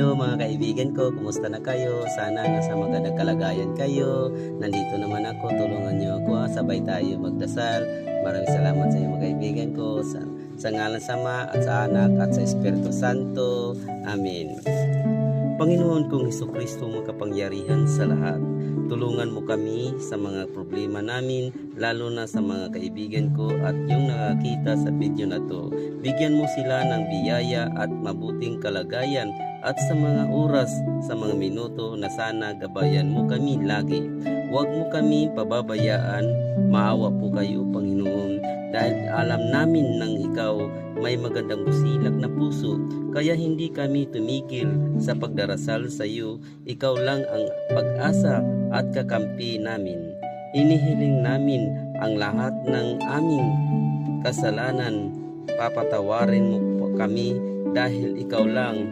Hello mga kaibigan ko, kumusta na kayo? Sana nasa magandang kalagayan kayo. Nandito naman ako, tulungan niyo ako. Sabay tayo magdasal. Maraming salamat sa inyo mga kaibigan ko. Sa ngalan sa Ama at sa Anak at sa Espiritu Santo. Amen. Panginoon kong Hesukristo, makapangyarihan sa lahat, tulungan mo kami sa mga problema namin, lalo na sa mga kaibigan ko at yung nakakita sa video na to. Bigyan mo sila ng biyaya at mabuting kalagayan at sa mga oras, sa mga minuto na sana gabayan mo kami lagi. Huwag mo kami pababayaan, maawa po kayo Panginoon, dahil alam namin nang ikaw may magandang busilak na puso, kaya hindi kami tumigil sa pagdarasal sa iyo. Ikaw lang ang pag-asa at kakampi namin. Inihiling namin ang lahat ng aming kasalanan. Papatawarin mo po kami dahil ikaw lang